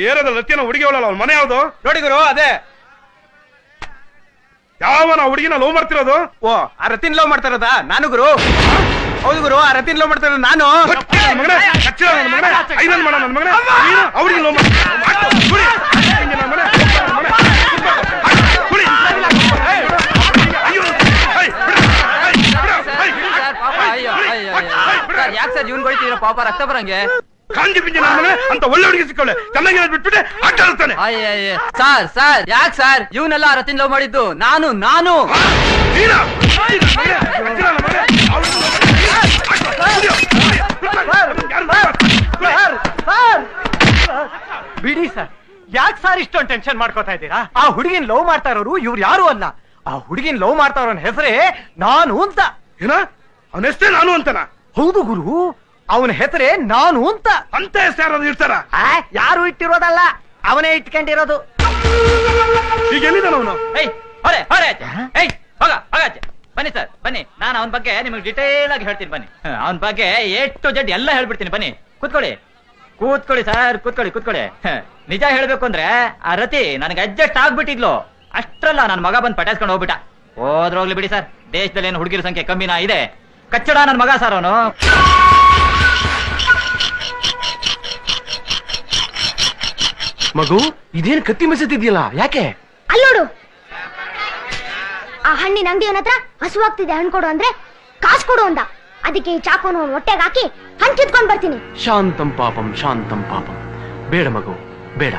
ಏರಿಯಾದಲ್ಲಿ ರತಿಯನ್ನ ಹುಡುಗಿ ಅವಳಲ್ಲ, ಅವ್ನ ಮನೆ ಯಾವ್ದು? ನೋಡಿ ಗುರು, ಅದೇ. ಯಾವನ ಹುಡುಗಿನ ಲವ್ ಮಾಡ್ತಿರೋದು? ಓ, ಆ ರತಿನ್ ಲವ್ ಮಾಡ್ತಾ ಇರೋದಾ? ನಾನು ಗುರು. ಹೌದು ಗುರು, ಆ ರತಿನ್ ಲವ್ ಮಾಡ್ತಾ ಇರೋದು ನಾನು. ಐರನ್ ಮಾಡ ನನ್ನ ಮಗನೇ, ಅವ್ರಿಗೆ ಲವ್ ಯಾಕೆ ಸರ್ ಇವ್ನ್ ಬೈತೀರ? ಪಾಪ ರಕ್ತ ಬರಂಗೆ. ಕಾಂಜಿ ಪಿಂಜಿ ನನ್ನ ಮಗನೇ ಅಂತ ಒಳ್ಳೆ ಹುಡುಗಿ ಸಿಕ್ಕವಳೆ, ಚೆನ್ನಾಗಿ ಬಿಟ್ಬಿಟ್ಟೆ ಆಟ ಆಡ್ತಾನೆ. ಸರ್ ಯಾಕೆ ಸರ್ ಇವನೆಲ್ಲ ರತಿನ್ ಲವ್ ಮಾಡಿದ್ದು? ನಾನು ಬಿಡಿ ಸರ್, ಯಾಕೆ ಸರ್ ಇಷ್ಟೊಂದು ಟೆನ್ಷನ್ ಮಾಡ್ಕೋತಾ ಇದ್ದೀರಾ? ಆ ಹುಡುಗಿನ ಲವ್ ಮಾಡ್ತಾ ಇರೋರು ಇವ್ರು ಯಾರು ಅಲ್ಲ. ಆ ಹುಡುಗಿನ ಲವ್ ಮಾಡ್ತಾ ಇರೋನ್ ಹೆಸರೇ ನಾನು ಅಂತ. ಏನ ಅವನ ಹೆಸರೇ ನಾನು ಅಂತನ? ಹೌದು ಗುರು, ಅವನ ಹೆಸರೇ ನಾನು ಅಂತ. ಅಂತ ಹೆಸರು ಯಾರಾದ್ರು ಇರ್ತಾರ? ಯಾರು ಇಟ್ಟಿರೋದಲ್ಲ, ಅವನೇ ಇಟ್ಕೊಂಡಿರೋದು. ಈಗ ಎಲ್ಲಿದ್ದಾನ ಅವನು? ಬನ್ನಿ ಸರ್, ಬನ್ನಿ. ನಾನು ಅವನ ಬಗ್ಗೆ ನಿಮಗೆ ಡಿಟೇಲ್ ಆಗಿ ಹೇಳ್ತೀನಿ. ಬನ್ನಿ, ಅವನ ಬಗ್ಗೆ A to Z ಎಲ್ಲ ಹೇಳ್ಬಿಡ್ತೀನಿ. ಬನ್ನಿ, ಕೂತ್ಕೊಳ್ಳಿ ಸರ್, ಕೂತ್ಕೊಳ್ಳಿ. ನಿಜ ಹೇಳ್ಬೇಕು ಅಂದ್ರೆ ಆ ರತಿ ನನಗೆ ಅಡ್ಜಸ್ಟ್ ಆಗ್ಬಿಟ್ಟಿದ್ಲು. ಅಷ್ಟ್ರಲ್ಲ ನನ್ನ ಮಗ ಬಂದು ಪಟಾಯಿಸ್ಕೊಂಡು ಹೋಗ್ಬಿಟ್ಟ. ಹೋದ್ರೋಗ್ಲಿ ಬಿಡಿ ಸರ್, ದೇಶದಲ್ಲಿ ಏನು ಹುಡುಗಿರ ಸಂಖ್ಯೆ ಕಮ್ಮಿನಾ ಇದೆ? ಕಚ್ಚಡ ನನ್ನ ಮಗ ಸರ್ ಅವನು. ಮಗು, ಇದೇನು ಕತ್ತಿ ಮೆಸೆದಿದ್ಯಲ್ಲ, ಯಾಕೆ? ಅಲ್ಲೋಡು, ಆ ಹಣ್ಣಿನ ಅಂಗಡಿಯವನ ಹತ್ರ ಹಸುವಾಗ್ತಿದೆ, ಹಣ್ಣು ಕೊಡು ಅಂದ್ರೆ ಕಾಸು ಕೊಡು ಅಂದ. ಅದಕ್ಕೆ ಈ ಚಾಕುನ ಹೊಟ್ಟೆಗೆ ಹಾಕಿ ಹಣ್ಣು ಕಿತ್ಕೊಂಡ್ ಬರ್ತೀನಿ. ಶಾಂತಂ ಪಾಪಂ. ಬೇಡ ಮಗು, ಬೇಡ.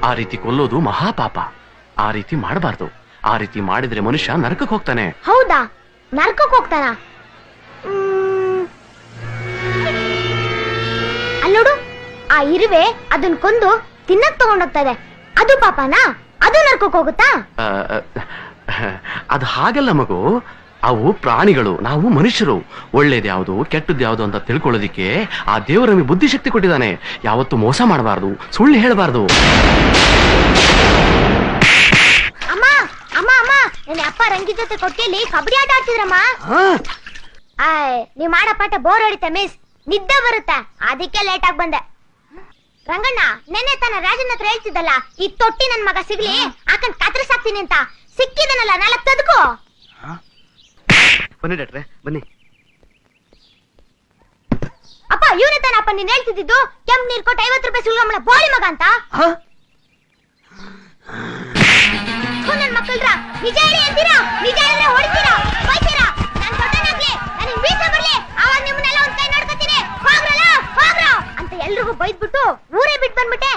ಆ ರೀತಿ ಕೊಲ್ಲೋದು ಮಹಾಪಾಪ. ಆ ರೀತಿ ಮಾಡಬಾರ್ದು. ಆ ರೀತಿ ಮಾಡಿದ್ರೆ ಮನುಷ್ಯ ನರಕಕ್ಕೆ ಹೋಗ್ತಾನೆ. ಹೌದಾ? ನರಕಕ್ಕೆ ಹೋಗ್ತಾನ? ಅಲ್ಲೋಡು, ಆ ಇರುವೆ ಅದನ್ನ ಕೊಂದು ತಿನ್ನಕ್ ತಗೊಂಡೋಗ್ತದೆ. ಅದು ಪಾಪನಾ? ಅದು ನರಕಕ್ಕೆ ಹೋಗುತ್ತಾ? ಅದು ಹಾಗಲ್ಲ ಮಗು, ಅವು ಪ್ರಾಣಿಗಳು, ನಾವು ಮನುಷ್ಯರು. ಒಳ್ಳೇದ್ಯಾವುದು ಕೆಟ್ಟದ್ಯಾವುದು ಅಂತ ತಿಳ್ಕೊಳ್ಳೋದಿಕ್ಕೆ ಆ ದೇವರು ನಮಗೆ ಬುದ್ಧಿಶಕ್ತಿ ಕೊಟ್ಟಿದ್ದಾನೆ. ಯಾವತ್ತು ಮೋಸ ಮಾಡಬಾರ್ದು, ಸುಳ್ಳು ಹೇಳಬಾರ್ದು. ಅಮ್ಮ ನನ್ನ ಅಪ್ಪ ರಂಗಿ ಜೊತೆ ಕೊಟ್ಟಿಯಲ್ಲಿ ಕಬಡ್ಡಿ ಆಟ ಆಡ್ತಿದ್ರಮ್ಮ. ನೀವ್ ಮಾಡೋ ಪಾಠ ಬೋರ್ ಹೊಡಿತೆ ಮಿಸ್, ನಿದ್ದೆ ಬರುತ್ತೆ, ಅದಕ್ಕೆ ಲೇಟ್ ಆಗಿ ಬಂದೆ. ರಂಗಣ್ಣ ನೆನ್ನೆ ತಾನ ರಾಜನ ಹತ್ರ ಹೇಳ್ತಿದ್ದಲ್ಲ, ಈ ತೊಟ್ಟಿ ನನ್ ಮಗ ಸಿಗ್ಲಿ ಹಾಕೊಂಡ್ ಕತ್ರಿಸಾಕ್ತೀನಿ ಅಂತ. ಸಿಕ್ಕಿದನಲ್ಲ, ನಾಳೆ ತದ್ಕೋ. ಬನ್ನಿ ಡಾಕ್ಟ್ರೆ, ಬನ್ನಿ. ಅಪ್ಪ ಇವನೇ ತಾನಪ್ಪ ನೀನ್ ಹೇಳ್ತಿದ್ದು ಕೆಂಪ್ ನೀರ್ ಕೊಟ್ಟು 50 ರೂಪಾಯಿ ಸುಳ್ಗಮ್ಮಳ ಬೋಳಿ ಮಗ ಅಂತ. ನನ್ ಮಕ್ಕಳ್ರ ನಿಜ ಹೇಳಿ ಅಂತೀರಾ? ನಿಜ ಹೇಳಿದ್ರೆ ಹೊಡಿತೀರಾ, ಬೈತೀರಾ? ನನ್ ದೊಡ್ಡನಾಗ್ಲಿ, ನನಗ್ ವೀಸ ಬರ್ಲಿ, ಅವಾಗ ನಿಮ್ಮನ್ನೆಲ್ಲ ಒಂದ್ ಕೈ ನೋಡ್ಕೊತೀನಿ. ಹೋಗ್ರ ಅಂತ ಎಲ್ರಿಗೂ ಬೈದ್ಬಿಟ್ಟು ಊರೇ ಬಿಟ್ಟು ಬಂದ್ಬಿಟ್ಟೆ.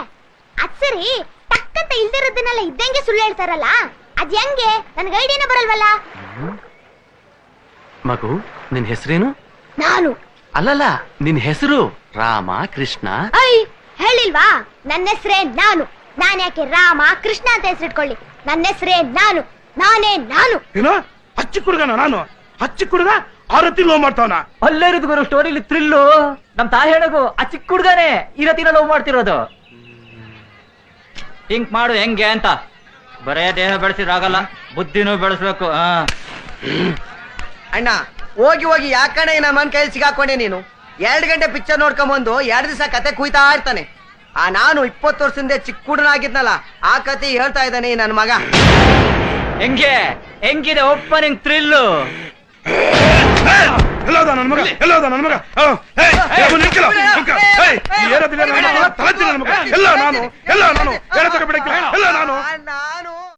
ಅದ್ ಸರಿ, ಟಕ್ಕಂತ ಇಲ್ದಿರೋದನ್ನೆಲ್ಲ ಇದ್ದಂಗೆ ಸುಳ್ಳು ಹೇಳ್ತಾರಲ್ಲ, ಅದ್ ಹೆಂಗೆ? ನನ್ಗೆ ಐಡಿಯಾನೇ ಬರಲ್ವಲ್ಲ. ಮಗು, ನಿನ್ ಹೆಸರೇನು? ನಾನು ಅಲ್ಲಲ್ಲ, ನಿನ್ ಹೆಸರು ರಾಮ ಕೃಷ್ಣ. ಹೇಳಿಲ್ವಾ? ನನ್ನ ಹೆಸರೇ ನಾನು. ನಾನ್ ಯಾಕೆ ರಾಮ ಕೃಷ್ಣ ಅಂತ ಹೆಸರಿಟ್ಕೊಳ್ಳಿ? ನನ್ನ ಹೆಸರೇ ನಾನು, ನಾನೇ ನಾನು. ಏನೋ ಹಚ್ಚಿ ಕುಡ್ಗನ ನಾನು? ಹಚ್ಚಿ ಕುಡ್ಗ ಆ ರತಿ ಲವ್ ಮಾಡ್ತಾವನ? ಅಲ್ಲೇ ಇರೋದು ಗುರು, ಸ್ಟೋರಿಲಿ ಥ್ರಿಲ್ಲು. ನಮ್ ತಾಯಿ ಹೇಳೋದು ಆ ಚಿಕ್ಕ ಹುಡ್ಗನೇ ಈ ರತಿನ ಲವ್ ಮಾಡ್ತಿರೋದು. ಥಿಂಕ್ ಮಾಡು ಹೆಂಗೆ ಅಂತ. ಬರೇ ದೇಹ ಬೆಳೆಸಿದ್ರಾಗಲ್ಲ, ಬುದ್ಧಿನೂ ಬೆಳೆಸ್ಬೇಕು. ಅಣ್ಣ, ಹೋಗಿ ಯಾಕಣ್ಣ ಈ ನಮ್ಮನ್ ಕೈಲಿ ಸಿಗಾಕೊಂಡೆ ನೀನು? 2 ಗಂಟೆ ಪಿಕ್ಚರ್ ನೋಡ್ಕೊಂಬಂದು 2 ದಿವಸ ಕತೆ ಕುಯ್ತಾ ಇರ್ತಾನೆ. ನಾನು 20 ವರ್ಷದಿಂದ ಚಿಕ್ಕ ಹುಡುಗನಾಗಿದ್ನಲ್ಲ, ಆ ಕತೆ ಹೇಳ್ತಾ ಇದ್ದಾನೆ ನನ್ನ ಮಗ. ಹೆಂಗಿದೆ ಓಪನಿಂಗ್ ಥ್ರಿಲ್ಲು? ಎಲ್ಲೋದ ನನ್ನ ಮಗ? ಎಲ್ಲ ನಾನು